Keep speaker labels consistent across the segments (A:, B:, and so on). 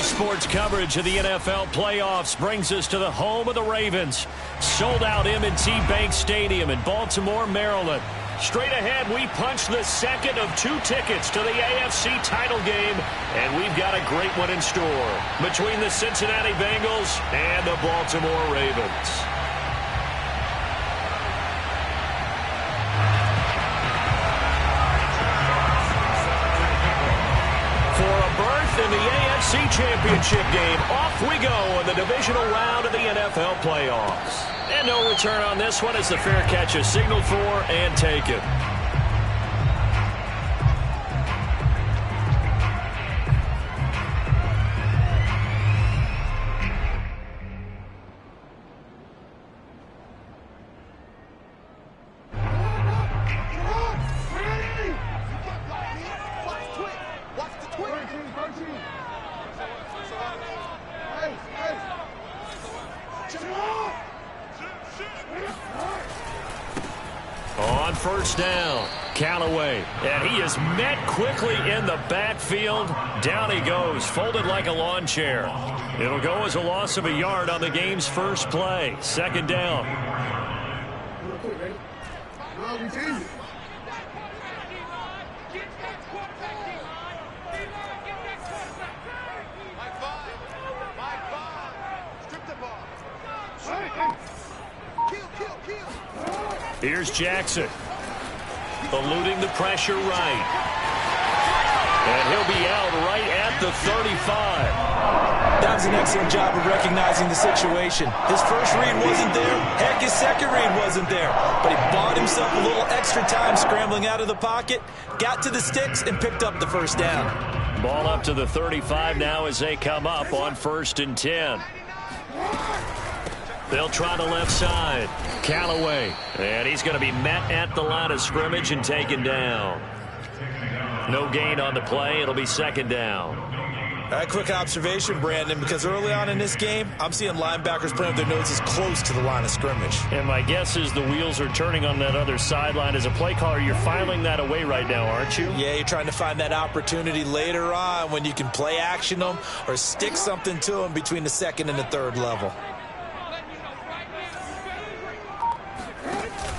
A: Sports coverage of the NFL playoffs brings us to the home of the Ravens. Sold out M&T Bank Stadium in Baltimore, Maryland. Straight ahead, we punch the second of 2 tickets to the AFC title game, and we've got a great one in store between the Cincinnati Bengals and the Baltimore Ravens. In the AFC Championship game, off we go in the divisional round of the NFL playoffs. And no return on this one as the fair catch is signaled for and taken. On first down, Callaway, and he is met quickly in the backfield. Down he goes, folded like a lawn chair. It'll go as a loss of a yard on the game's first play. Second down. Here's Jackson, eluding the pressure right. And he'll be out right at the 35.
B: That was an excellent job of recognizing the situation. His first read wasn't there. Heck, his second read wasn't there. But he bought himself a little extra time scrambling out of the pocket, got to the sticks, and picked up the first down.
A: Ball up to the 35 now as they come up on 1st and 10. They'll try the left side. Callaway. And he's going to be met at the line of scrimmage and taken down. No gain on the play. It'll be second down.
B: A quick observation, Brandon, because early on in this game, I'm seeing linebackers putting their noses close to the line of scrimmage.
A: And my guess is the wheels are turning on that other sideline. As a play caller, you're filing that away right now, aren't you?
B: Yeah, you're trying to find that opportunity later on when you can play action them or stick something to them between the second and the third level.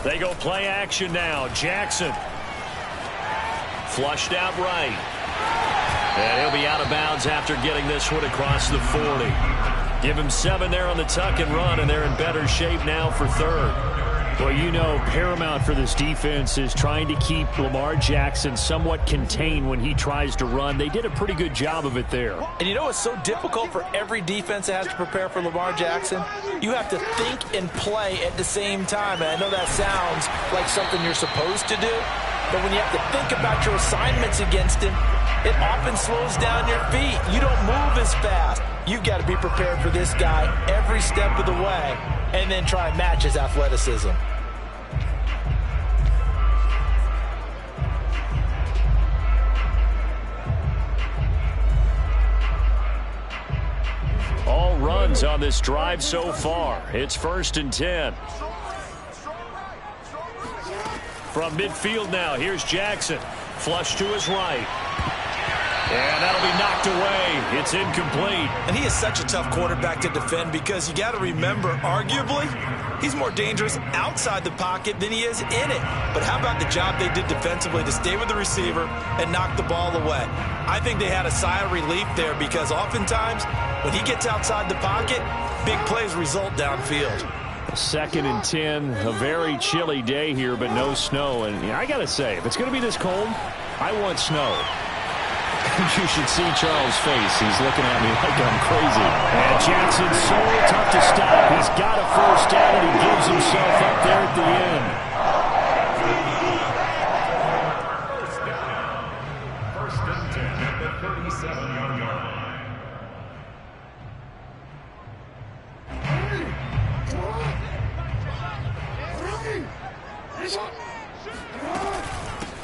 A: They go play action now. Jackson. Flushed out right. And he'll be out of bounds after getting this one across the 40. Give him 7 there on the tuck and run, and they're in better shape now for third. Well, you know, paramount for this defense is trying to keep Lamar Jackson somewhat contained when he tries to run. They did a pretty good job of it there.
B: And you know it's so difficult for every defense that has to prepare for Lamar Jackson? You have to think and play at the same time. And I know that sounds like something you're supposed to do, but when you have to think about your assignments against him, it often slows down your feet. You don't move as fast. You've got to be prepared for this guy every step of the way and then try and match his athleticism.
A: All runs on this drive so far. It's 1st and 10. From midfield now, here's Jackson. Flush to his right. And that'll be knocked away. It's incomplete.
B: And he is such a tough quarterback to defend because you got to remember, arguably, he's more dangerous outside the pocket than he is in it. But how about the job they did defensively to stay with the receiver and knock the ball away? I think they had a sigh of relief there because oftentimes when he gets outside the pocket, big plays result downfield.
A: 2nd and 10, a very chilly day here, but no snow. And I got to say, if it's going to be this cold, I want snow. You should see Charles' face. He's looking at me like I'm crazy. And Jackson's so tough to stop. He's got a first down, and he gives himself up there at the end.
C: First and 10 at the 37-yard line.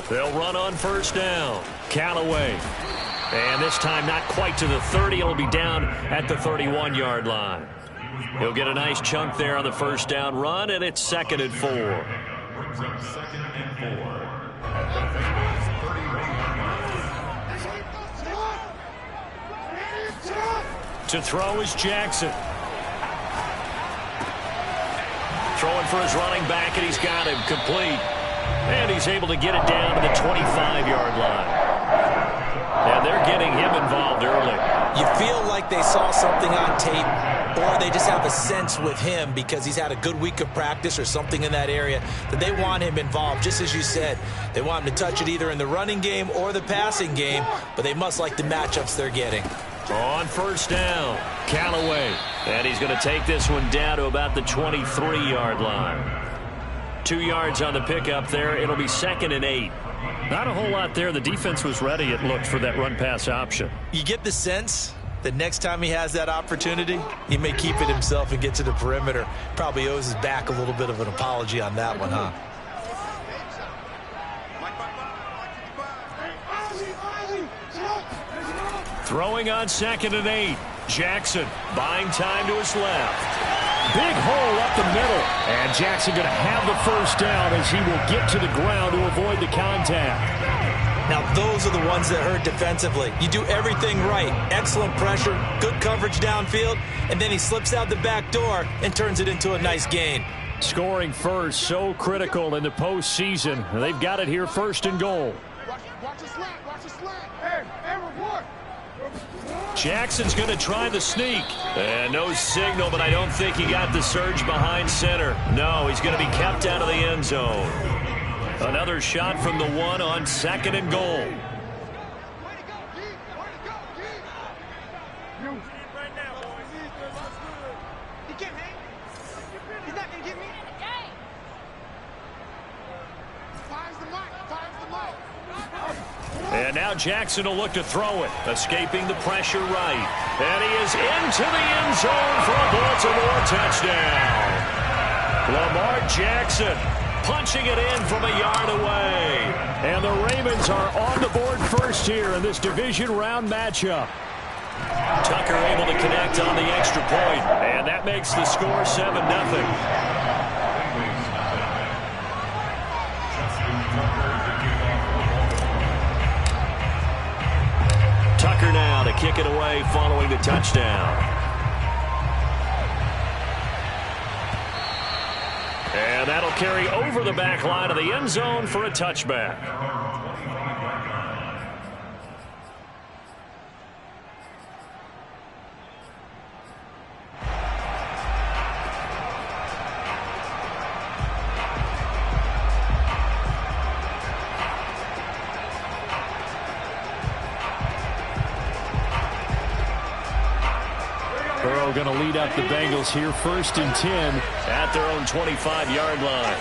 A: They'll run on first down. Callaway. And this time not quite to the 30. It'll be down at the 31-yard line. He'll get a nice chunk there on the first down run, and it's 2nd and 4.
C: Brings up 2nd and 4 at the Bengals 31-yard line.
A: To throw is Jackson. Throwing for his running back, and he's got him complete. And he's able to get it down to the 25-yard line. And they're getting him involved early.
B: You feel like they saw something on tape, or they just have a sense with him because he's had a good week of practice or something in that area that they want him involved. Just as you said, they want him to touch it either in the running game or the passing game, but they must like the matchups they're getting.
A: On first down, Callaway. And he's going to take this one down to about the 23-yard line. 2 yards on the pickup there. It'll be 2nd and 8. Not a whole lot there. The defense was ready, it looked, for that run-pass option.
B: You get the sense that next time he has that opportunity, he may keep it himself and get to the perimeter. Probably owes his back a little bit of an apology on that one, huh?
A: Throwing on 2nd and 8. Jackson buying time to his left. Big hole up the middle. And Jackson going to have the first down as he will get to the ground to avoid the contact.
B: Now, those are the ones that hurt defensively. You do everything right. Excellent pressure, good coverage downfield, and then he slips out the back door and turns it into a nice gain.
A: Scoring first, so critical in the postseason. They've got it here, 1st and goal.
D: Watch the slant. Watch the slant. Hey, report.
A: Jackson's going to try the sneak. And no signal, but I don't think he got the surge behind center. No, he's going to be kept out of the end zone. Another shot from the 1 on 2nd and goal.
D: He can't hang. He's not going to get me. Fires the mic.
A: And now Jackson will look to throw it, escaping the pressure right. And he is into the end zone for a Baltimore touchdown. Lamar Jackson punching it in from a yard away. And the Ravens are on the board first here in this division round matchup. Tucker able to connect on the extra point, and that makes the score 7-0. Tucker now to kick it away following the touchdown. And that'll carry over the back line of the end zone for a touchback. Going to lead up the Bengals here, 1st and 10 at their own 25-yard line.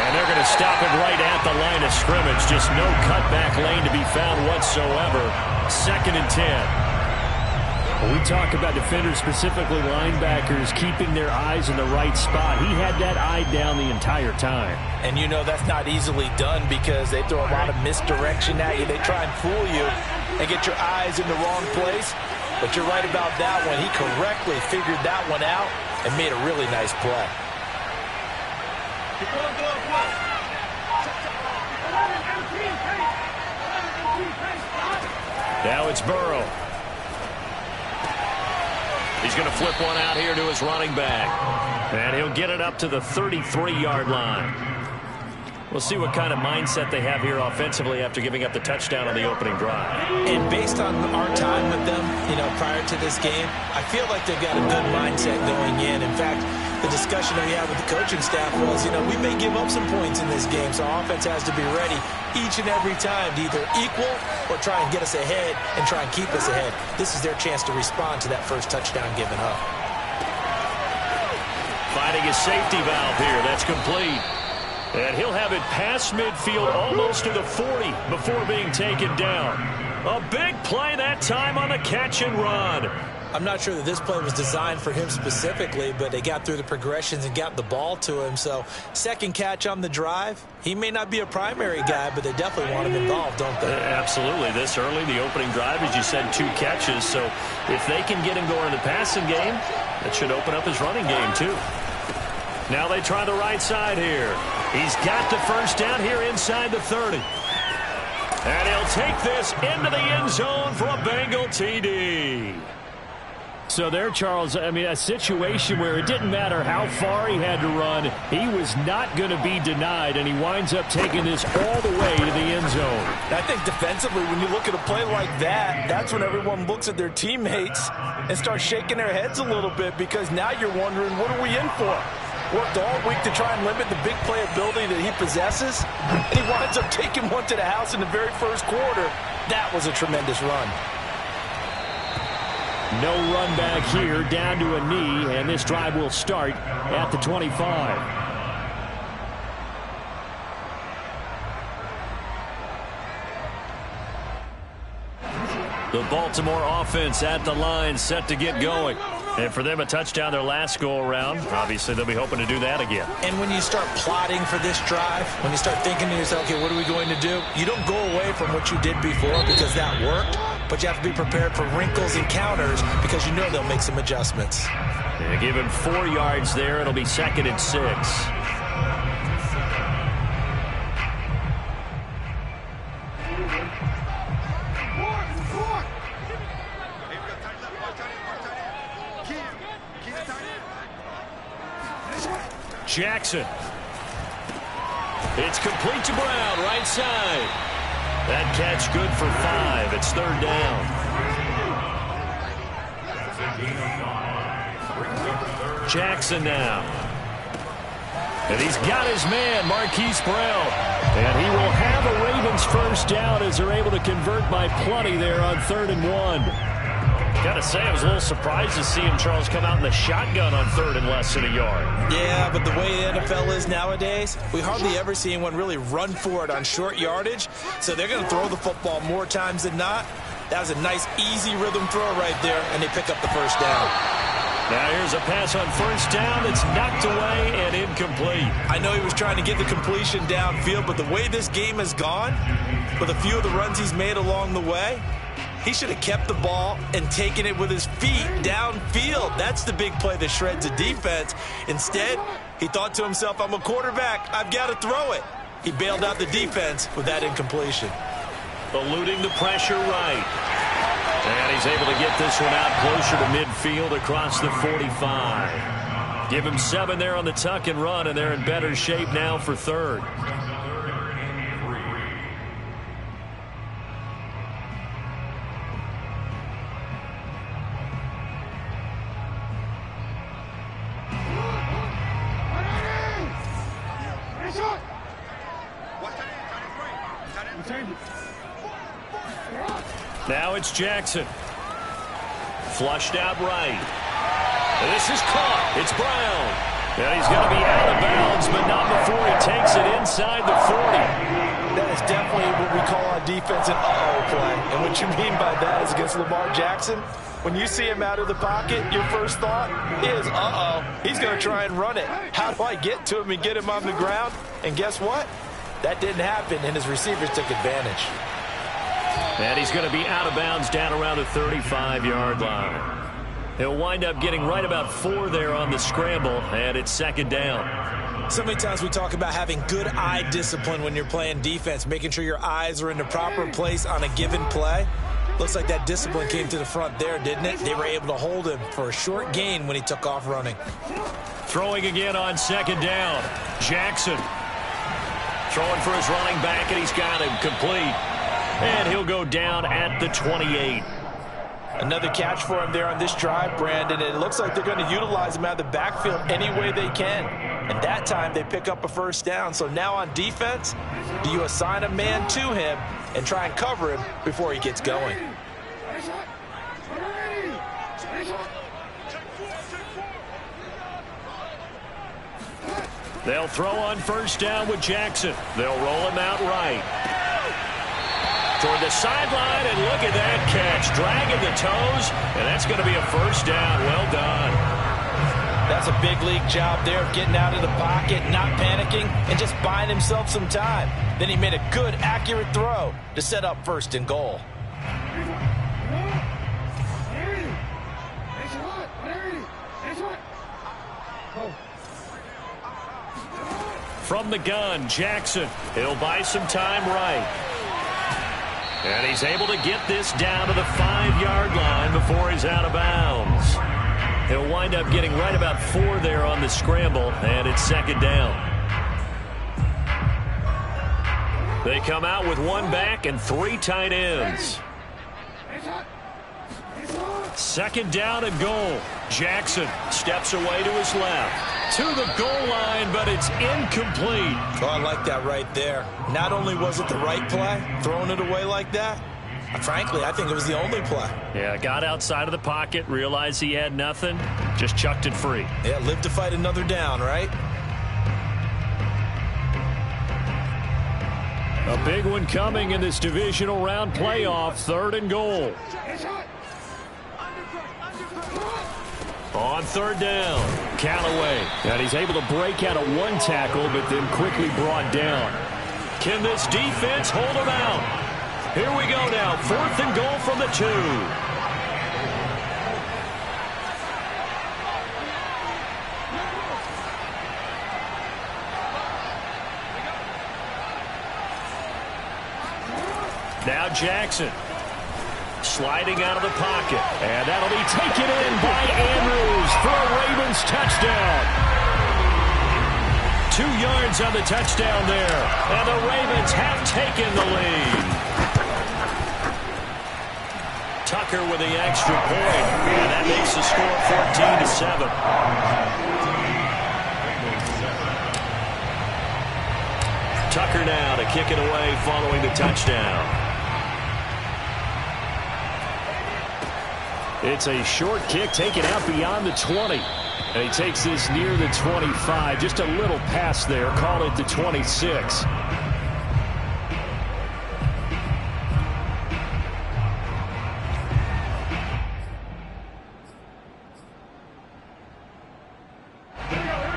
A: And they're going to stop it right at the line of scrimmage. Just no cutback lane to be found whatsoever. 2nd and 10. When we talk about defenders, specifically linebackers, keeping their eyes in the right spot, he had that eye down the entire time.
B: And you know that's not easily done because they throw a lot of misdirection at you. They try and fool you and get your eyes in the wrong place. But you're right about that one. He correctly figured that one out and made a really nice play.
A: Now it's Burrow. He's going to flip one out here to his running back. And he'll get it up to the 33-yard line. We'll see what kind of mindset they have here offensively after giving up the touchdown on the opening drive.
B: And based on our time with them, prior to this game, I feel like they've got a good mindset going in. In fact, the discussion that we had with the coaching staff was, we may give up some points in this game, so our offense has to be ready each and every time to either equal or try and get us ahead and try and keep us ahead. This is their chance to respond to that first touchdown given up.
A: Finding a safety valve here. That's complete. And he'll have it past midfield almost to the 40 before being taken down. A big play that time on the catch and run.
B: I'm not sure that this play was designed for him specifically, but they got through the progressions and got the ball to him. So, second catch on the drive. He may not be a primary guy, but they definitely want him involved, don't they?
A: Absolutely. This early, the opening drive, as you said, 2 catches. So, if they can get him going in the passing game, that should open up his running game, too. Now they try the right side here. He's got the first down here inside the 30. And he'll take this into the end zone for a Bengal TD. So there, Charles, I mean, a situation where it didn't matter how far he had to run, he was not going to be denied, and he winds up taking this all the way to the end zone.
B: I think defensively, when you look at a play like that, that's when everyone looks at their teammates and starts shaking their heads a little bit, because now you're wondering, what are we in for? Worked all week to try and limit the big play ability that he possesses, and he winds up taking one to the house in the very first quarter. That was a tremendous run.
A: No run back here, down to a knee, and this drive will start at the 25. The Baltimore offense at the line, set to get going. And for them, a touchdown their last go-around. Obviously, they'll be hoping to do that again.
B: And when you start plotting for this drive, when you start thinking to yourself, okay, what are we going to do? You don't go away from what you did before because that worked, but you have to be prepared for wrinkles and counters because you know they'll make some adjustments.
A: Yeah, give him 4 yards there. It'll be 2nd and 6. Jackson. It's complete to Brown, right side. That catch good for 5. It's 3rd down. Jackson now. And he's got his man, Marquise Brown. And he will have a Ravens first down as they're able to convert by plenty there on 3rd and 1. Gotta say, I was a little surprised to see him, Charles, come out in the shotgun on 3rd and less than a yard.
B: Yeah, but the way the NFL is nowadays, we hardly ever see anyone really run for it on short yardage. So they're going to throw the football more times than not. That was a nice, easy rhythm throw right there, and they pick up the first down.
A: Now here's a pass on first down that's knocked away and incomplete.
B: I know he was trying to get the completion downfield, but the way this game has gone, with a few of the runs he's made along the way, he should have kept the ball and taken it with his feet downfield. That's the big play that shreds a defense. Instead, he thought to himself, I'm a quarterback. I've got to throw it. He bailed out the defense with that incompletion.
A: Eluding the pressure right. And he's able to get this one out closer to midfield across the 45. Give him 7 there on the tuck and run, and they're in better shape now for 3rd. Now it's Jackson. Flushed out right. And this is caught. It's Brown. And he's going to be out of bounds, but not before he takes it inside the 40.
B: That is definitely what we call on defense an uh-oh play. And what you mean by that is against Lamar Jackson, when you see him out of the pocket, your first thought is, uh-oh, he's going to try and run it. How do I get to him and get him on the ground? And guess what? That didn't happen, and his receivers took advantage.
A: And he's going to be out of bounds down around the 35-yard line. He'll wind up getting right about 4 there on the scramble, and it's 2nd down.
B: So many times we talk about having good eye discipline when you're playing defense, making sure your eyes are in the proper place on a given play. Looks like that discipline came to the front there, didn't it? They were able to hold him for a short gain when he took off running.
A: Throwing again on 2nd down. Jackson throwing for his running back, and he's got him complete. And he'll go down at the 28.
B: Another catch for him there on this drive, Brandon. And it looks like they're going to utilize him out of the backfield any way they can. And that time they pick up a first down. So now on defense, do you assign a man to him and try and cover him before he gets going?
A: They'll throw on first down with Jackson. They'll roll him out right. Toward the sideline, and look at that catch. Dragging the toes, and that's going to be a first down. Well done.
B: That's a big league job there of getting out of the pocket, not panicking, and just buying himself some time. Then he made a good, accurate throw to set up 1st and goal.
A: From the gun, Jackson. He'll buy some time right. And he's able to get this down to the 5-yard line before he's out of bounds. He'll wind up getting right about 4 there on the scramble, and it's second down. They come out with 1 back and 3 tight ends. Second down and goal. Jackson steps away to his left. To the goal line, but it's incomplete.
B: Oh, I like that right there. Not only was it the right play, throwing it away like that, frankly, I think it was the only play.
A: Yeah, got outside of the pocket, realized he had nothing, just chucked it free.
B: Yeah, live to fight another down, right?
A: A big one coming in this divisional round playoff, 3rd and goal. On 3rd down, Callaway. And he's able to break out of 1 tackle, but then quickly brought down. Can this defense hold him out? Here we go now, 4th and goal from the 2. Now Jackson. Sliding out of the pocket. And that'll be taken in by Andrews for a Ravens touchdown. 2 yards on the touchdown there. And the Ravens have taken the lead. Tucker with the extra point. And that makes the score 14-7. Tucker now to kick it away following the touchdown. It's a short kick taken out beyond the 20. And he takes this near the 25. Just a little pass there. Call it the 26.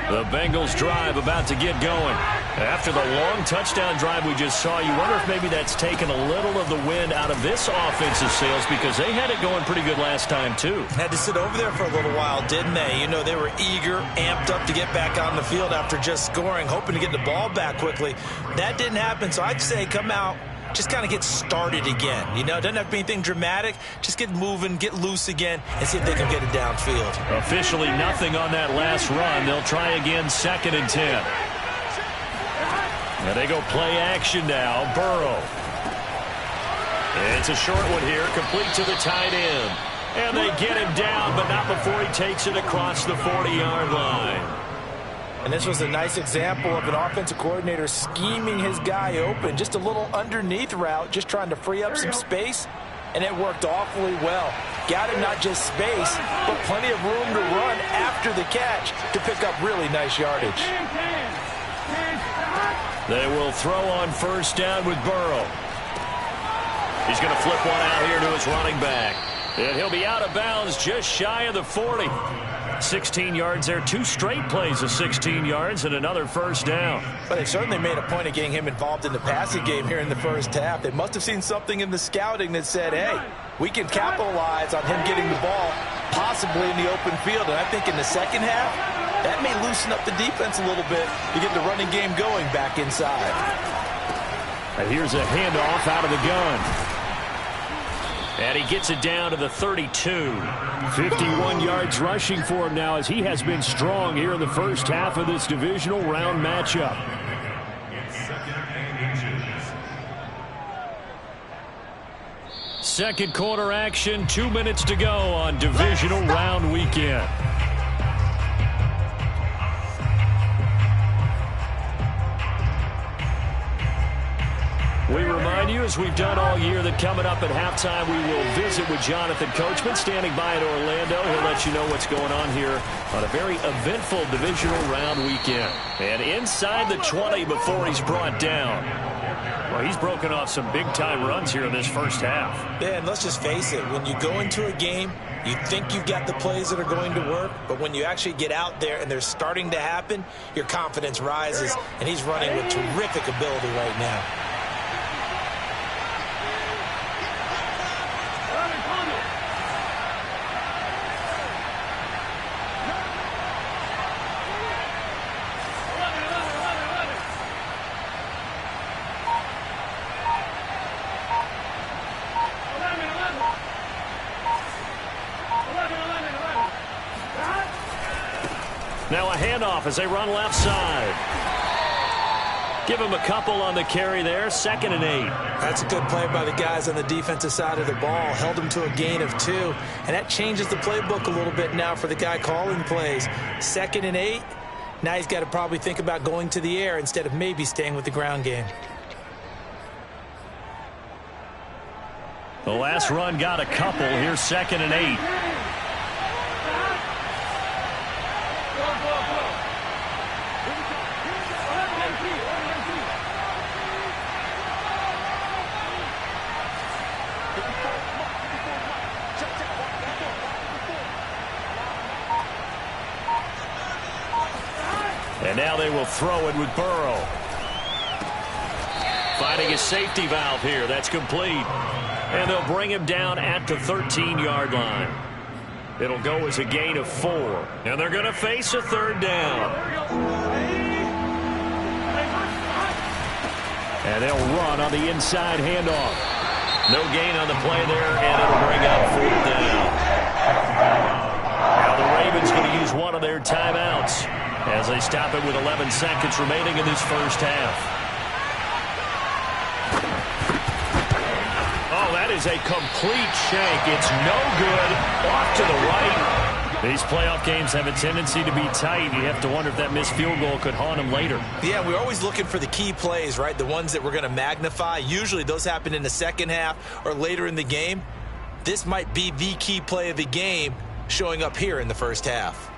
A: The Bengals drive about to get going. After the long touchdown drive we just saw, you wonder if maybe that's taken a little of the wind out of this offensive sails, because they had it going pretty good last time too.
B: Had to sit over there for a little while, didn't they? You know, they were eager, amped up to get back on the field after just scoring, hoping to get the ball back quickly. That didn't happen, so I'd say come out, just kind of get started again. You know, it doesn't have to be anything dramatic. Just get moving, get loose again, and see if they can get it downfield.
A: Officially nothing on that last run. They'll try again, 2nd and 10. And they go play action now. Burrow. It's a short one here, complete to the tight end. And they get him down, but not before he takes it across the 40-yard line.
B: And this was a nice example of an offensive coordinator scheming his guy open. Just a little underneath route, just trying to free up some space, and it worked awfully well. Got him not just space, but plenty of room to run after the catch to pick up really nice yardage.
A: They will throw on 1st down with Burrow. He's going to flip one out here to his running back. And he'll be out of bounds just shy of the 40. 16 yards there, 2 straight plays of 16 yards and another 1st down.
B: But they certainly made a point of getting him involved in the passing game here in the 1st half. They must have seen something in the scouting that said, hey, we can capitalize on him getting the ball possibly in the open field. And I think in the 2nd half, that may loosen up the defense a little bit to get the running game going back inside.
A: And here's a handoff out of the gun. And he gets it down to the 32. 51 yards rushing for him now, as he has been strong here in the 1st half of this divisional round matchup. Second quarter action, 2 minutes to go on divisional round weekend. We remind you, as we've done all year, that coming up at halftime, we will visit with Jonathan Coachman, standing by in Orlando. He'll let you know what's going on here on a very eventful divisional round weekend. And inside the 20 before he's brought down. Well, he's broken off some big-time runs here in this 1st half.
B: Yeah, and let's just face it. When you go into a game, you think you've got the plays that are going to work, but when you actually get out there and they're starting to happen, your confidence rises, and he's running with terrific ability right now.
A: Now a handoff as they run left side. Give him a couple on the carry there. 2nd and 8.
B: That's a good play by the guys on the defensive side of the ball. Held them to a gain of 2. And that changes the playbook a little bit now for the guy calling plays. 2nd and 8. Now he's got to probably think about going to the air instead of maybe staying with the ground game.
A: The last run got a couple. Here's 2nd and 8. And now they will throw it with Burrow. Finding a safety valve here. That's complete. And they'll bring him down at the 13-yard line. It'll go as a gain of 4. And they're going to face a 3rd down. And they'll run on the inside handoff. No gain on the play there, and it'll bring up 4th down. Now the Ravens going to use one of their timeouts as they stop it with 11 seconds remaining in this first half. Oh, that is a complete shank. It's no good. Off to the right. These playoff games have a tendency to be tight. You have to wonder if that missed field goal could haunt them later.
B: Yeah, we're always looking for the key plays, right? The ones that we're going to magnify. Usually those happen in the second half or later in the game. This might be the key play of the game showing up here in the first half.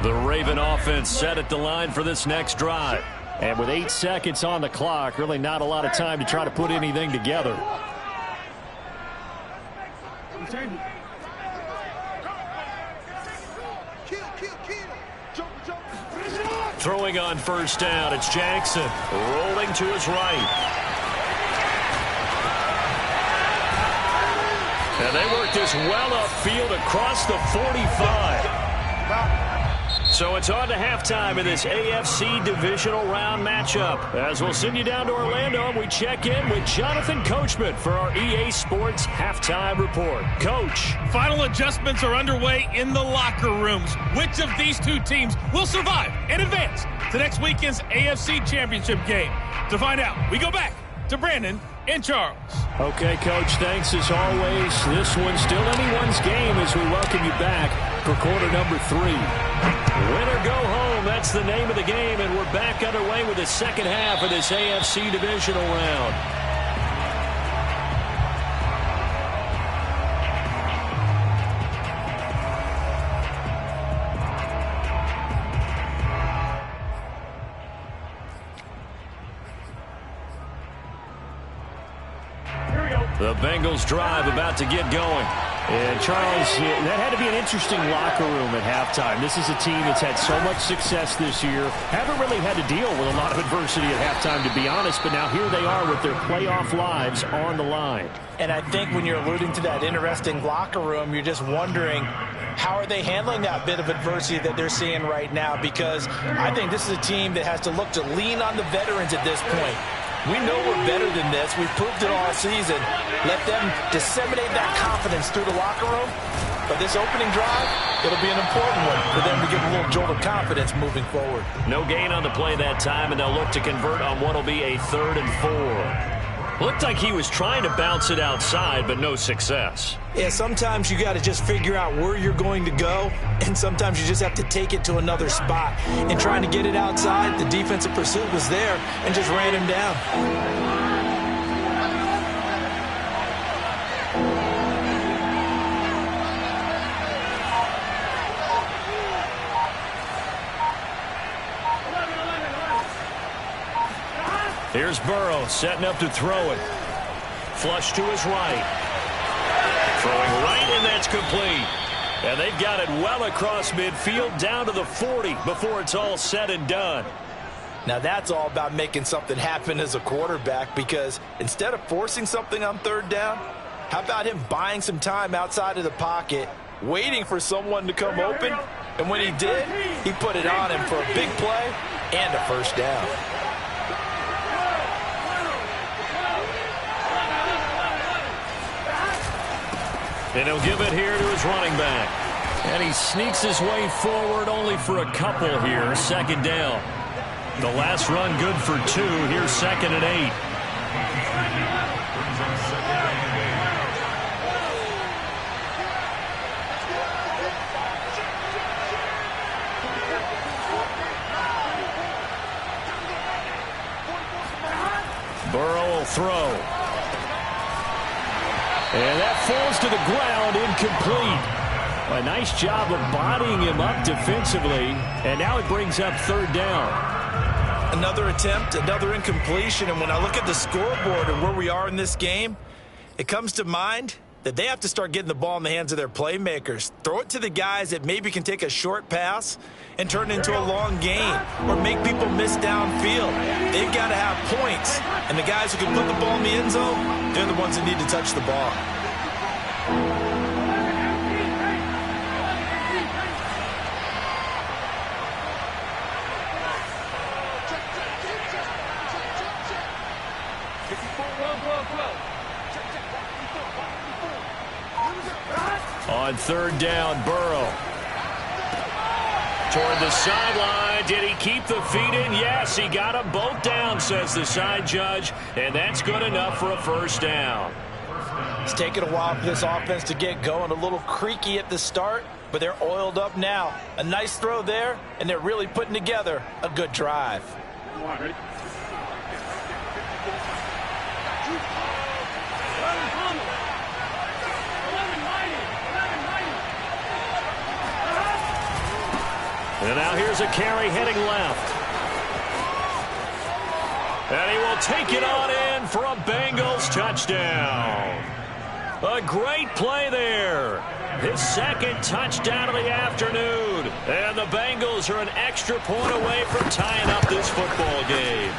A: The Raven offense set at the line for this next drive. And with 8 seconds on the clock, really not a lot of time to try to put anything together. Throwing on first down, it's Jackson. Rolling to his right. And they work this well upfield across the 45. So it's on to halftime in this AFC Divisional Round matchup. As we'll send you down to Orlando, we check in with Jonathan Coachman for our EA Sports Halftime Report. Coach.
E: Final adjustments are underway in the locker rooms. Which of these two teams will survive and advance to next weekend's AFC Championship game? To find out, we go back to Brandon and Charles.
A: Okay, Coach, thanks as always. This one's still anyone's game as we welcome you back for quarter number 3. Win or go home, that's the name of the game, and we're back underway with the second half of this AFC Divisional Round. The Bengals drive about to get going. And, Charles, that had to be an interesting locker room at halftime. This is a team that's had so much success this year. Haven't really had to deal with a lot of adversity at halftime, to be honest. But now here they are with their playoff lives on the line.
B: And I think when you're alluding to that interesting locker room, you're just wondering, how are they handling that bit of adversity that they're seeing right now? Because I think this is a team that has to look to lean on the veterans at this point. We know we're better than this. We've proved it all season. Let them disseminate that confidence through the locker room. But this opening drive, it'll be an important one for them to give a little jolt of confidence moving forward.
A: No gain on the play that time, and they'll look to convert on what will be a 3rd and 4. Looked like he was trying to bounce it outside, but no success.
B: Yeah, sometimes you got to just figure out where you're going to go, and sometimes you just have to take it to another spot. And trying to get it outside, the defensive pursuit was there and just ran him down.
A: Here's Burrow setting up to throw it. Flush to his right. Throwing right, and that's complete. And they've got it well across midfield down to the 40 before it's all said and done.
B: Now that's all about making something happen as a quarterback, because instead of forcing something on 3rd down, how about him buying some time outside of the pocket, waiting for someone to come open, and when he did, he put it on him for a big play and a first down.
A: And he'll give it here to his running back. And he sneaks his way forward only for a couple here. Second down. The last run good for 2. Here's 2nd and 8. Burrow will throw. And that falls to the ground, incomplete. A nice job of bodying him up defensively, and now it brings up 3rd down.
B: Another attempt, another incompletion, and when I look at the scoreboard and where we are in this game, it comes to mind that they have to start getting the ball in the hands of their playmakers. Throw it to the guys that maybe can take a short pass and turn it into a long gain or make people miss downfield. They've got to have points, and the guys who can put the ball in the end zone, they're the ones that need to touch the ball.
A: On 3rd down, Burrow. Toward the sideline. Did he keep the feet in? Yes, he got them both down, says the side judge. And that's good enough for a 1st down.
B: It's taken a while for this offense to get going. A little creaky at the start, but they're oiled up now. A nice throw there, and they're really putting together a good drive.
A: And now here's a carry heading left. And he will take it on in for a Bengals touchdown. A great play there. His 2nd touchdown of the afternoon. And the Bengals are an extra point away from tying up this football game.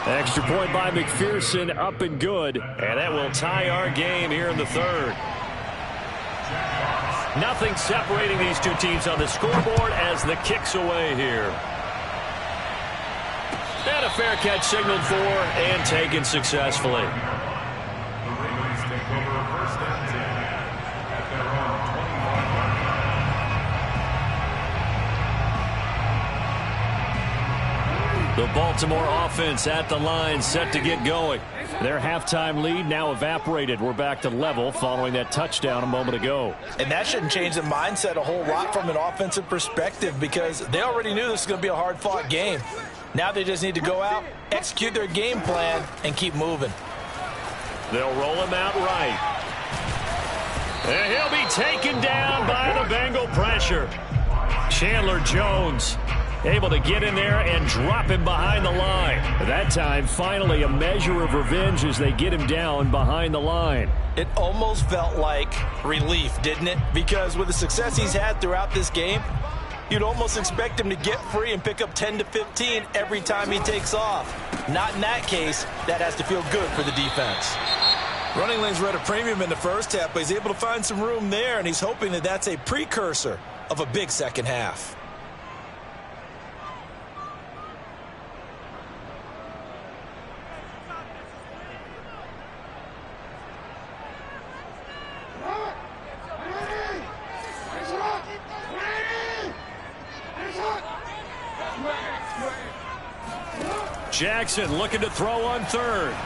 A: Extra point by McPherson, up and good. And that will tie our game here in the 3rd. Nothing separating these two teams on the scoreboard as the kick's away here. And a fair catch signaled for and taken successfully.
C: The Ravens take over 1st and 10 at their own 25.
A: The Baltimore offense at the line, set to get going. Their halftime lead now evaporated. We're back to level following that touchdown a moment ago.
B: And that shouldn't change the mindset a whole lot from an offensive perspective because they already knew this was going to be a hard-fought game. Now they just need to go out, execute their game plan, and keep moving.
A: They'll roll him out right. And he'll be taken down by the Bengal pressure. Chandler Jones able to get in there and drop him behind the line. That time, finally, a measure of revenge as they get him down behind the line.
B: It almost felt like relief, didn't it? Because with the success he's had throughout this game, you'd almost expect him to get free and pick up 10 to 15 every time he takes off. Not in that case. That has to feel good for the defense. Running lanes were at a premium in the 1st half, but he's able to find some room there, and he's hoping that that's a precursor of a big 2nd half.
A: Jackson looking to throw on 3rd.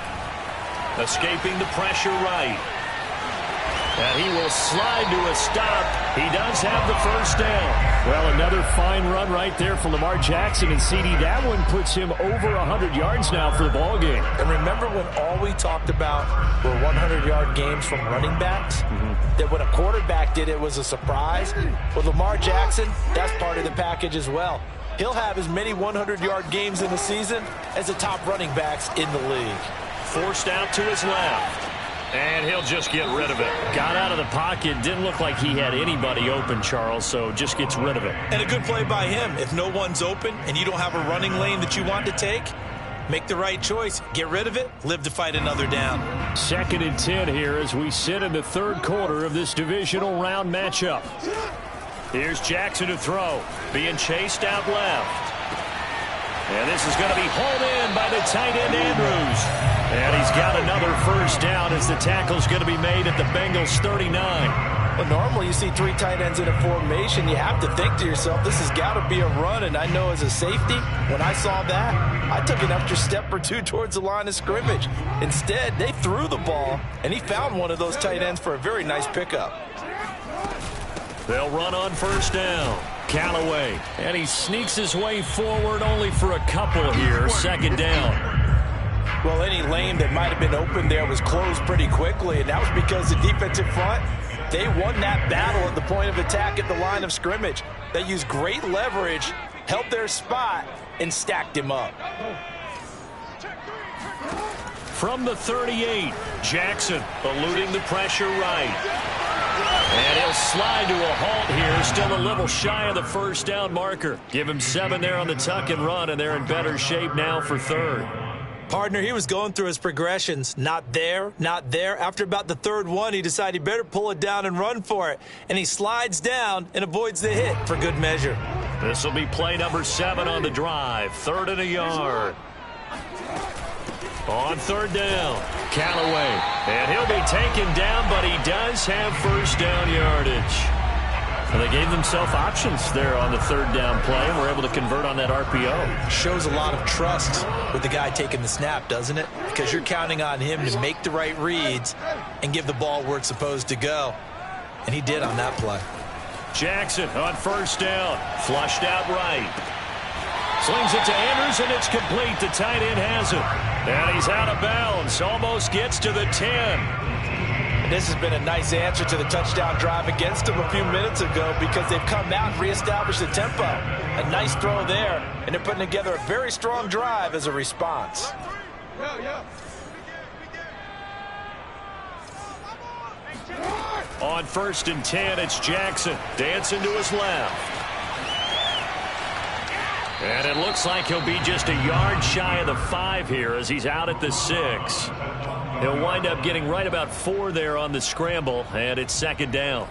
A: Escaping the pressure right. And he will slide to a stop. He does have the 1st down. Well, another fine run right there for Lamar Jackson and CD. That one puts him over 100 yards now for the ball game.
B: And remember when all we talked about were 100-yard games from running backs? That when a quarterback did it was a surprise. With Lamar Jackson, that's part of the package as well. He'll have as many 100-yard games in the season as the top running backs in the league.
A: Forced out to his left. And he'll just get rid of it. Got out of the pocket. Didn't look like he had anybody open, Charles, so just gets rid of it.
B: And a good play by him. If no one's open and you don't have a running lane that you want to take, make the right choice. Get rid of it. Live to fight another down.
A: 2nd and 10 here as we sit in the 3rd quarter of this divisional round matchup. Here's Jackson to throw. Being chased out left. And this is going to be hauled in by the tight end Andrews. And he's got another 1st down as the tackle's going to be made at the Bengals 39.
B: Well, normally you see 3 tight ends in a formation. You have to think to yourself, this has got to be a run. And I know as a safety, when I saw that, I took an extra step or 2 towards the line of scrimmage. Instead, they threw the ball, and he found one of those tight ends for a very nice pickup.
A: They'll run on first down. Callaway, and he sneaks his way forward only for a couple here. Second down.
B: Well, any lane that might have been open there was closed pretty quickly, and that was because the defensive front, they won that battle at the point of attack at the line of scrimmage. They used great leverage, held their spot, and stacked him up.
A: From the 38, Jackson eluding the pressure right. And he'll slide to a halt here, still a little shy of the first down marker. Give him 7 there on the tuck and run, and they're in better shape now for third.
B: Partner, he was going through his progressions. Not there, not there. After about the 3rd one, he decided he better pull it down and run for it. And he slides down and avoids the hit for good measure.
A: This will be play number 7 on the drive. 3rd and a yard. On 3rd down, Callaway. And he'll be taken down, but he does have first down yardage. And they gave themselves options there on the 3rd down play and were able to convert on that RPO.
B: Shows a lot of trust with the guy taking the snap, doesn't it? Because you're counting on him to make the right reads and give the ball where it's supposed to go. And he did on that play.
A: Jackson on first down. Flushed out right. Slings it to Andrews, and it's complete. The tight end has it. And he's out of bounds. Almost gets to the 10.
B: This has been a nice answer to the touchdown drive against them a few minutes ago because they've come out and reestablished the tempo. A nice throw there, and they're putting together a very strong drive as a response.
A: On 1st and 10, it's Jackson dancing to his left. And it looks like he'll be just a yard shy of the 5 here as he's out at the 6. He'll wind up getting right about 4 there on the scramble, and it's 2nd down.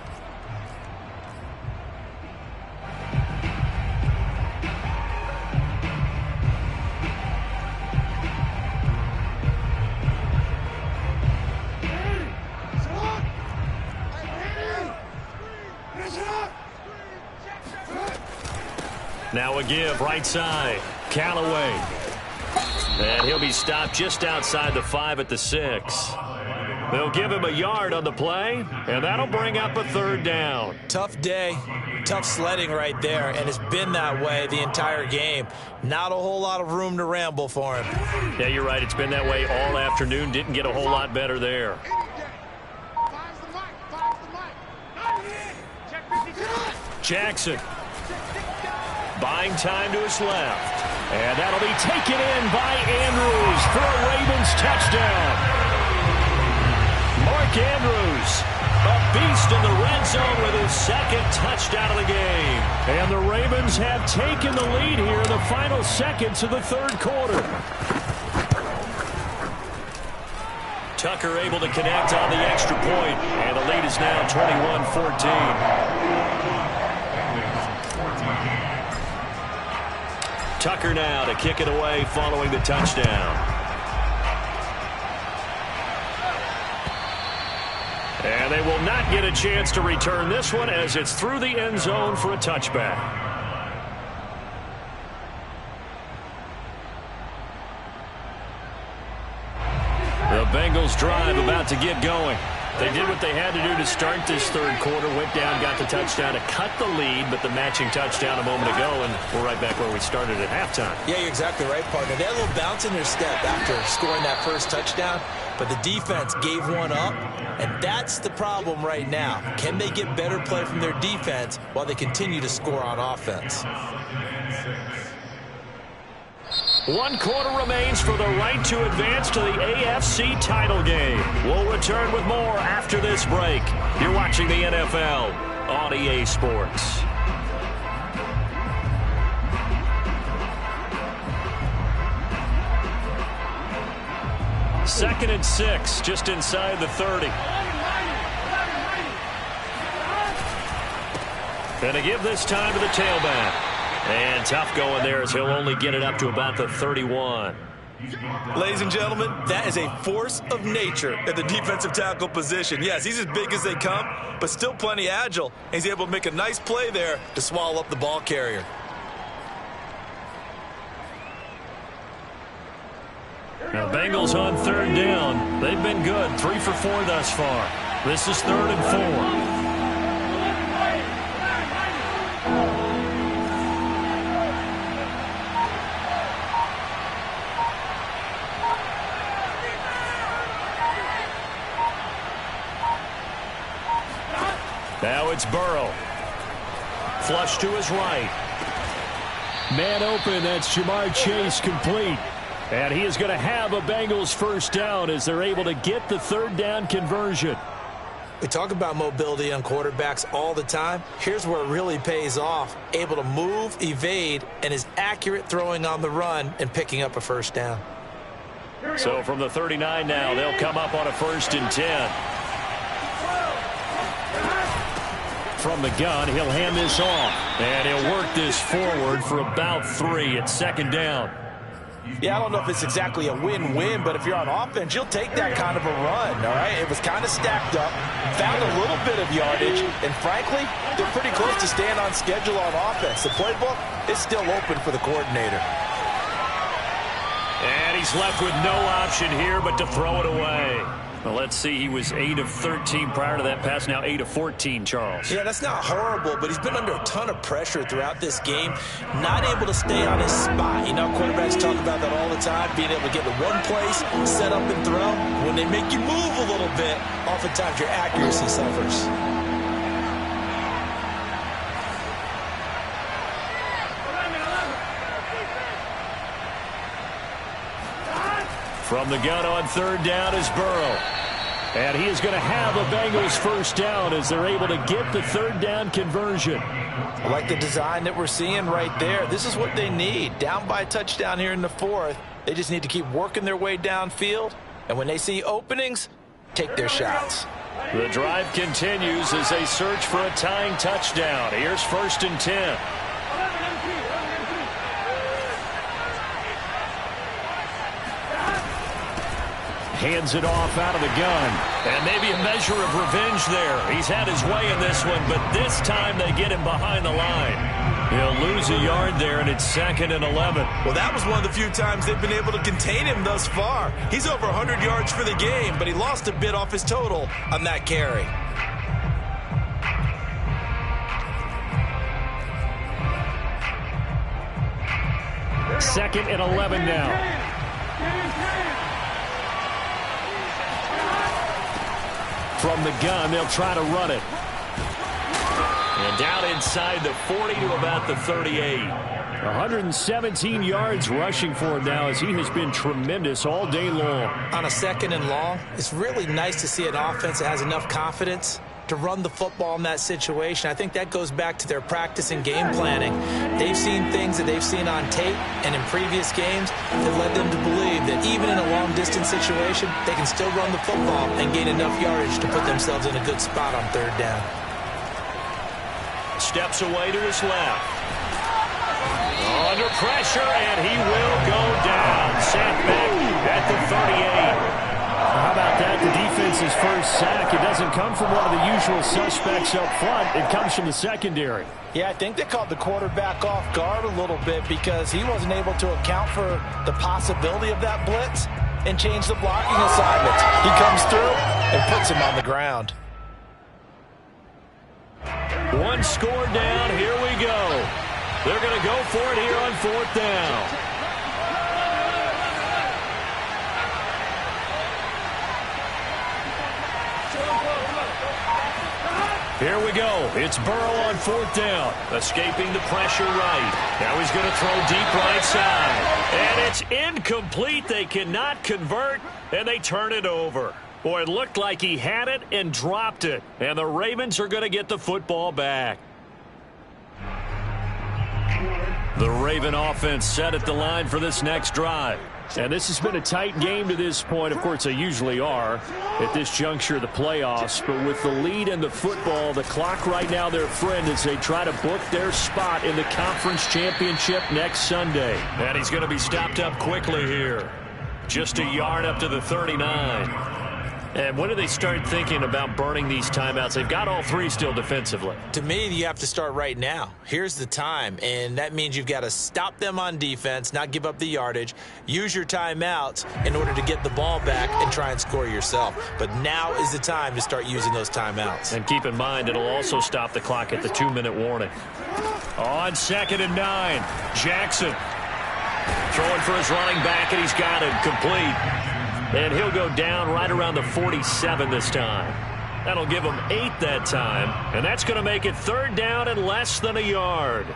A: Now a give, right side. Callaway. And he'll be stopped just outside the 5 at the 6. They'll give him a yard on the play, and that'll bring up a 3rd down.
B: Tough day, tough sledding right there, and it's been that way the entire game. Not a whole lot of room to ramble for him.
A: Yeah, you're right. It's been that way all afternoon. Didn't get a whole lot better there. Jackson. Buying time to his left. And that'll be taken in by Andrews for a Ravens touchdown. Mark Andrews, a beast in the red zone with his 2nd touchdown of the game. And the Ravens have taken the lead here in the final seconds of the 3rd quarter. Tucker able to connect on the extra point, and the lead is now 21-14. Tucker now to kick it away following the touchdown. And they will not get a chance to return this one as it's through the end zone for a touchback. The Bengals drive about to get going. They did what they had to do to start this 3rd quarter, went down, got the touchdown to cut the lead, but the matching touchdown a moment ago, and we're right back where we started at halftime.
B: Yeah, you're exactly right, partner. They had a little bounce in their step after scoring that first touchdown, but the defense gave one up, and that's the problem right now. Can they get better play from their defense while they continue to score on offense?
A: 1 quarter remains for the right to advance to the AFC title game. We'll return with more after this break. You're watching the NFL on EA Sports. Second and 6, just inside the 30. And to give this time to the tailback. And tough going there as he'll only get it up to about the 31.
B: Ladies and gentlemen, that is a force of nature at the defensive tackle position. Yes, he's as big as they come, but still plenty agile. He's able to make a nice play there to swallow up the ball carrier.
A: Now, Bengals on third down. They've been good, 3 for 4 thus far. This is 3rd and 4. Now it's Burrow. Flush to his right. Man open, that's Jamar Chase complete. And he is going to have a Bengals first down as they're able to get the 3rd down conversion.
B: We talk about mobility on quarterbacks all the time. Here's where it really pays off. Able to move, evade, and is accurate throwing on the run and picking up a first down.
A: So from the 39 now, they'll come up on a 1st and 10. From the gun, he'll hand this off. And he'll work this forward for about 3 at 2nd down.
B: Yeah, I don't know if it's exactly a win-win, but if you're on offense, you'll take that kind of a run, all right? It was kind of stacked up, found a little bit of yardage, and frankly, they're pretty close to staying on schedule on offense. The playbook is still open for the coordinator.
A: And he's left with no option here but to throw it away. Well, let's see. He was 8 of 13 prior to that pass. Now 8 of 14, Charles.
B: Yeah, that's not horrible, but he's been under a ton of pressure throughout this game. Not able to stay on his spot. You know, quarterbacks talk about that all the time, being able to get to one place, set up and throw. When they make you move a little bit, oftentimes your accuracy suffers.
A: From the gun on 3rd down is Burrow. And he is going to have a Bengals first down as they're able to get the 3rd down conversion.
B: I like the design that we're seeing right there. This is what they need. Down by a touchdown here in the 4th. They just need to keep working their way downfield. And when they see openings, take their shots.
A: The drive continues as they search for a tying touchdown. Here's 1st and 10. Hands it off out of the gun. And maybe a measure of revenge there. He's had his way in this one, but this time they get him behind the line. He'll lose a yard there, and it's 2nd and 11.
B: Well, that was one of the few times they've been able to contain him thus far. He's over 100 yards for the game, but he lost a bit off his total on that carry.
A: Second and 11 now. From the gun, they'll try to run it. And down inside the 40 to about the 38. 117 yards rushing for him now as he has been tremendous all day long.
B: On a 2nd and long, it's really nice to see an offense that has enough confidence to run the football in that situation. I think that goes back to their practice and game planning. They've seen things that they've seen on tape and in previous games that led them to believe that even in a long-distance situation, they can still run the football and gain enough yardage to put themselves in a good spot on 3rd down.
A: Steps away to his left. Under pressure, and he will go down. Sacked back at the 38. How about that? The defense's first sack. It doesn't come from one of the usual suspects up front. It comes from the secondary.
B: Yeah, I think they caught the quarterback off guard a little bit because he wasn't able to account for the possibility of that blitz and change the blocking assignments. He comes through and puts him on the ground.
A: One score down. Here we go. They're going to go for it here on 4th down. Here we go. It's Burrow on 4th down. Escaping the pressure right. Now he's going to throw deep right side. And it's incomplete. They cannot convert, and they turn it over. Boy, it looked like he had it and dropped it. And the Ravens are going to get the football back. The Raven offense set at the line for this next drive. And this has been a tight game to this point. Of course, they usually are at this juncture of the playoffs. But with the lead in the football, the clock right now their friend as they try to book their spot in the conference championship next Sunday. And he's going to be stopped up quickly here. Just a yard up to the 39. And when do they start thinking about burning these timeouts? They've got all three still defensively.
B: To me, you have to start right now. Here's the time, and that means you've got to stop them on defense, not give up the yardage, use your timeouts in order to get the ball back and try and score yourself. But now is the time to start using those timeouts.
A: And keep in mind, it'll also stop the clock at the 2-minute warning. On 2nd and 9, Jackson throwing for his running back, and he's got it complete. And he'll go down right around the 47 this time. That'll give him 8 that time. And that's going to make it 3rd down and less than a yard.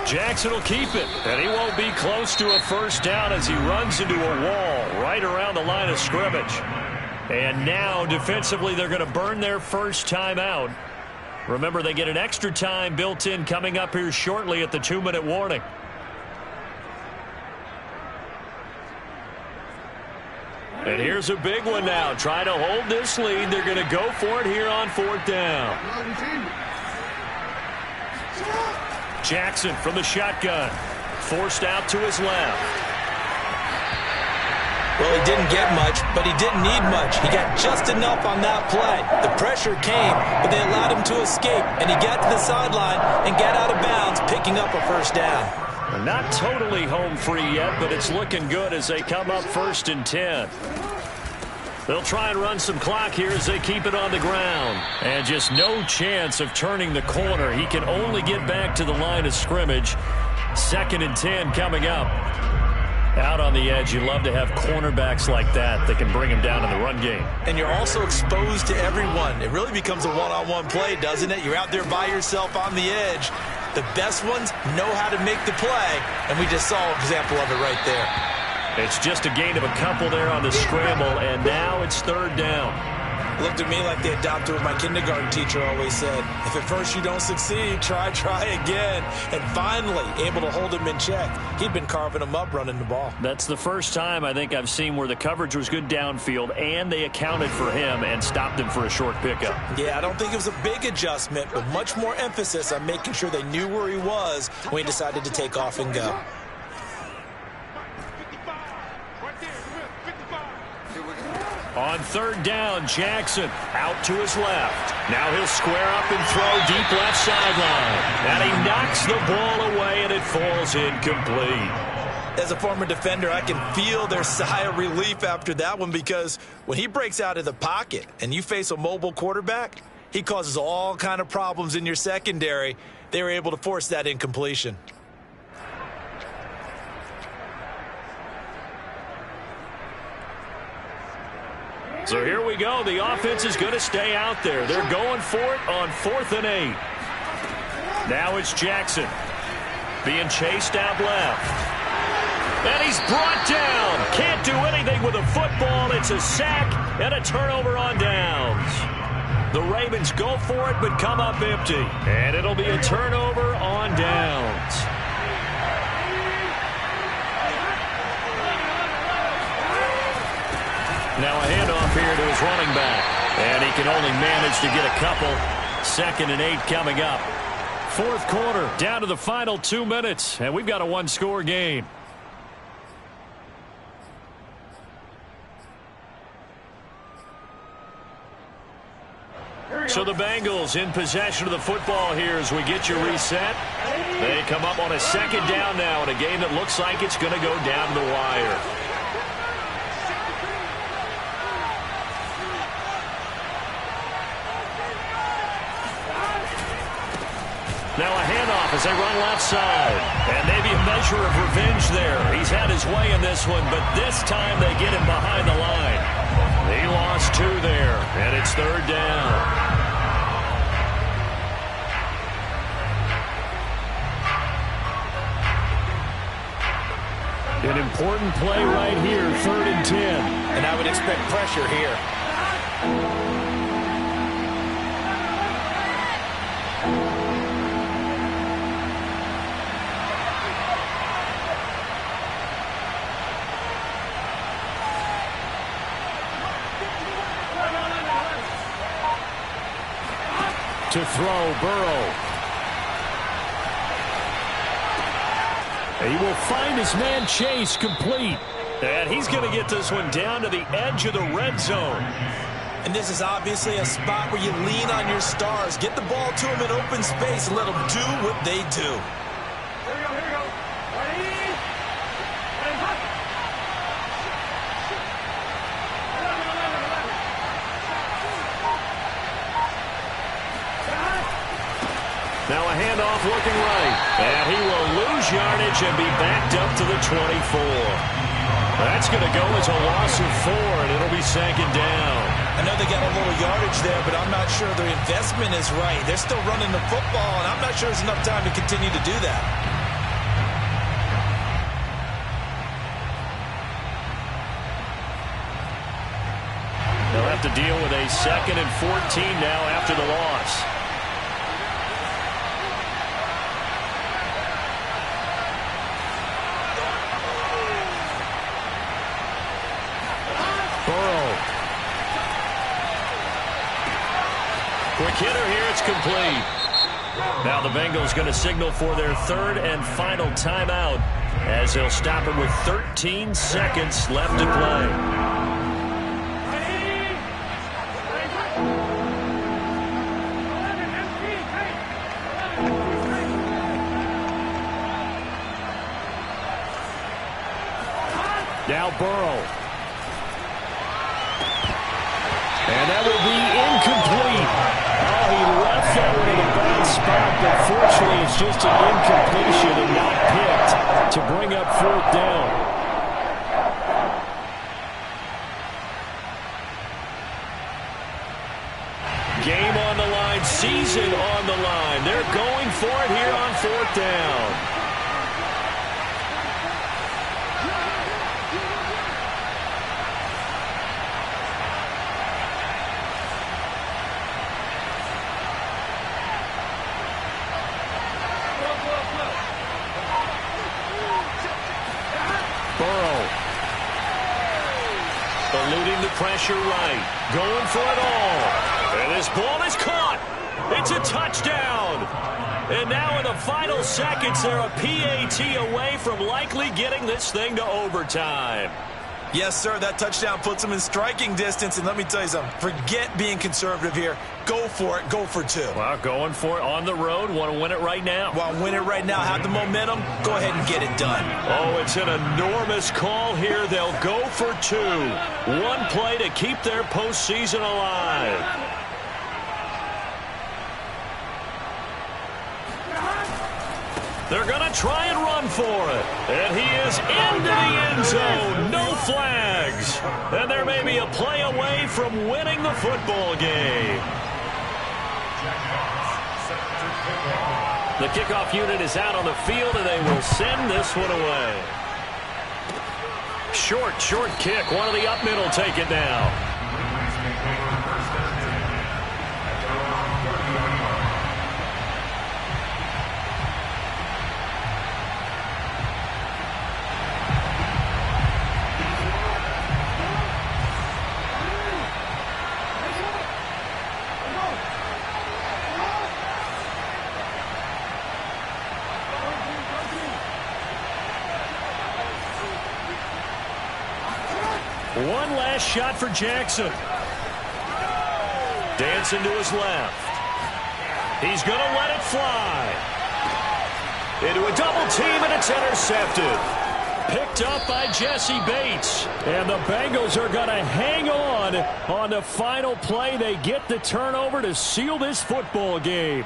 A: Jackson will keep it. And he won't be close to a 1st down as he runs into a wall right around the line of scrimmage. And now, defensively, they're going to burn their first time out. Remember, they get an extra time built in coming up here shortly at the 2-minute warning. And here's a big one now. Trying to hold this lead. They're going to go for it here on 4th down. Jackson from the shotgun. Forced out to his left.
B: Well, he didn't get much, but he didn't need much. He got just enough on that play. The pressure came, but they allowed him to escape, and he got to the sideline and got out of bounds, picking up a 1st down.
A: They're not totally home free yet, but it's looking good as they come up 1st and 10. They'll try and run some clock here as they keep it on the ground. And just no chance of turning the corner. He can only get back to the line of scrimmage. 2nd and 10 coming up. Out on the edge, you love to have cornerbacks like that can bring him down in the run game.
B: And you're also exposed to everyone. It really becomes a one-on-one play, doesn't it? You're out there by yourself on the edge. The best ones know how to make the play, and we just saw an example of it right there.
A: It's just a gain of a couple there on the scramble, and now it's 3rd down.
B: Looked at me like they adopted what my kindergarten teacher always said. If at first you don't succeed, try again. And finally, able to hold him in check. He'd been carving him up running the ball.
A: That's the first time I think I've seen where the coverage was good downfield and they accounted for him and stopped him for a short pickup.
B: Yeah, I don't think it was a big adjustment, but much more emphasis on making sure they knew where he was when he decided to take off and go.
A: On 3rd down, Jackson out to his left. Now he'll square up and throw deep left sideline. And he knocks the ball away, and it falls incomplete.
B: As a former defender, I can feel their sigh of relief after that one, because when he breaks out of the pocket and you face a mobile quarterback, he causes all kind of problems in your secondary. They were able to force that incompletion.
A: So here we go. The offense is going to stay out there. They're going for it on 4th and 8. Now it's Jackson being chased out left. And he's brought down. Can't do anything with a football. It's a sack and a turnover on downs. The Ravens go for it but come up empty. And it'll be a turnover on downs. Now a handoff here to his running back. And he can only manage to get a couple. 2nd and 8 coming up. 4th quarter, down to the final 2 minutes. And we've got a one-score game. So the Bengals in possession of the football here as we get you reset. They come up on a 2nd down now in a game that looks like it's going to go down the wire. Now a handoff as they run left side. And maybe a measure of revenge there. He's had his way in this one, but this time they get him behind the line. He lost 2 there, and it's 3rd down. An important play right here, 3rd and 10.
B: And I would expect pressure here.
A: To throw, Burrow. He will find his man Chase complete. And he's going to get this one down to the edge of the red zone.
B: And this is obviously a spot where you lean on your stars. Get the ball to them in open space and let them do what they do.
D: Here we go, here we go. Ready? And hot.
A: Now a handoff looking right. And he will lose yardage and be backed up to the 24. That's going to go as a loss of 4, and it'll be second down.
B: I know they got a little yardage there, but I'm not sure their investment is right. They're still running the football, and I'm not sure there's enough time to continue to do that.
A: They'll have to deal with a 2nd and 14 now after the loss. Quick hitter here, it's complete. Now the Bengals going to signal for their 3rd and final timeout as they'll stop it with 13 seconds left to play. Now Burrow. And that will be incomplete. Oh, he left that one in a bad spot, but fortunately it's just an incompletion and not picked to bring up 4th down. Game on the line, season on the line. They're going for it here on 4th down. Eluding the pressure right. Going for it all. And this ball is caught. It's a touchdown. And now in the final seconds, they're a PAT away from likely getting this thing to overtime.
B: Yes, sir, that touchdown puts them in striking distance. And let me tell you something. Forget being conservative here. Go for it. Go for 2.
A: Well, going for it on the road. Want to win it right now.
B: Want to win it right now. Have the momentum. Go ahead and get it done.
A: Oh, it's an enormous call here. They'll go for 2. One play to keep their postseason alive. They're going to try and run for it. And he is into the end zone. No flags. And there may be a play away from winning the football game. The kickoff unit is out on the field, and they will send this one away. Short kick. One of the up middle take it now. One last shot for Jackson. Dancing to his left. He's going to let it fly. Into a double team, and it's intercepted. Picked up by Jesse Bates. And the Bengals are going to hang on the final play. They get the turnover to seal this football game.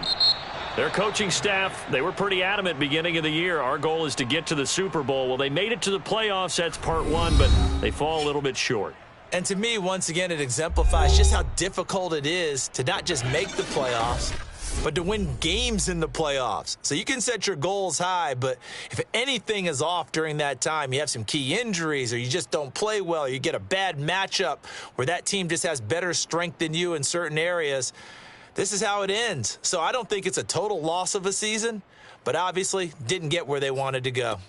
A: Their coaching staff, they were pretty adamant beginning of the year. Our goal is to get to the Super Bowl. Well, they made it to the playoffs. That's part 1, but they fall a little bit short.
B: And to me, once again, it exemplifies just how difficult it is to not just make the playoffs, but to win games in the playoffs. So you can set your goals high, but if anything is off during that time, you have some key injuries or you just don't play well, or you get a bad matchup where that team just has better strength than you in certain areas, this is how it ends. So I don't think it's a total loss of a season, but obviously didn't get where they wanted to go.